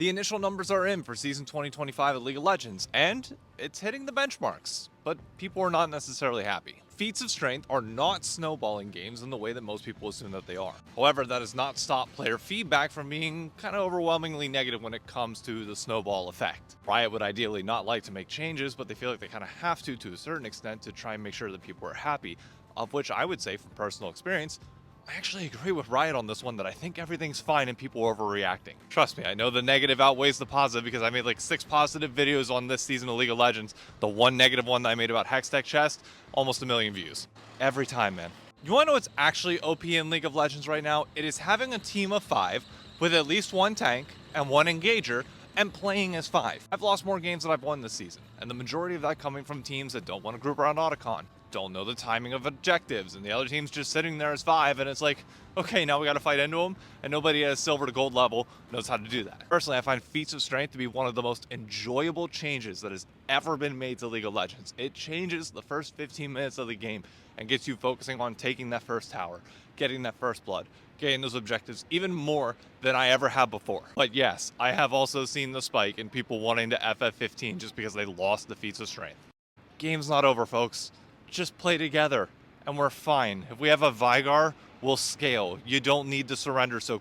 The initial numbers are in for Season 2025 of League of Legends, and it's hitting the benchmarks, but people are not necessarily happy. Feats of strength are not snowballing games in the way that most people assume that they are. However, that has not stopped player feedback from being kind of overwhelmingly negative when it comes to the snowball effect. Riot would ideally not like to make changes, but they feel like they kind of have to a certain extent to try and make sure that people are happy, of which I would say from personal experience, I actually agree with Riot on this one that I think everything's fine and people are overreacting. Trust me, I know the negative outweighs the positive because I made like 6 positive videos on this season of League of Legends. The one negative one that I made about Hextech Chest, almost 1,000,000 views. Every time, man. You wanna know what's actually OP in League of Legends right now? It is having a team of 5 with at least 1 tank and 1 engager and playing as 5. I've lost more games than I've won this season, and the majority of that coming from teams that don't want to group around Otacon, don't know the timing of objectives, and the other team's just sitting there as 5, and it's like, okay, now we gotta fight into them, and nobody at a silver to gold level knows how to do that. Personally, I find Feats of Strength to be one of the most enjoyable changes that has ever been made to League of Legends. It changes the first 15 minutes of the game and gets you focusing on taking that first tower, getting that first blood, getting those objectives even more than I ever have before. But yes, I have also seen the spike in people wanting to FF15 just because they lost the Feats of Strength. Game's not over, folks. Just play together, and we're fine. If we have a Vigar, we'll scale. You don't need to surrender so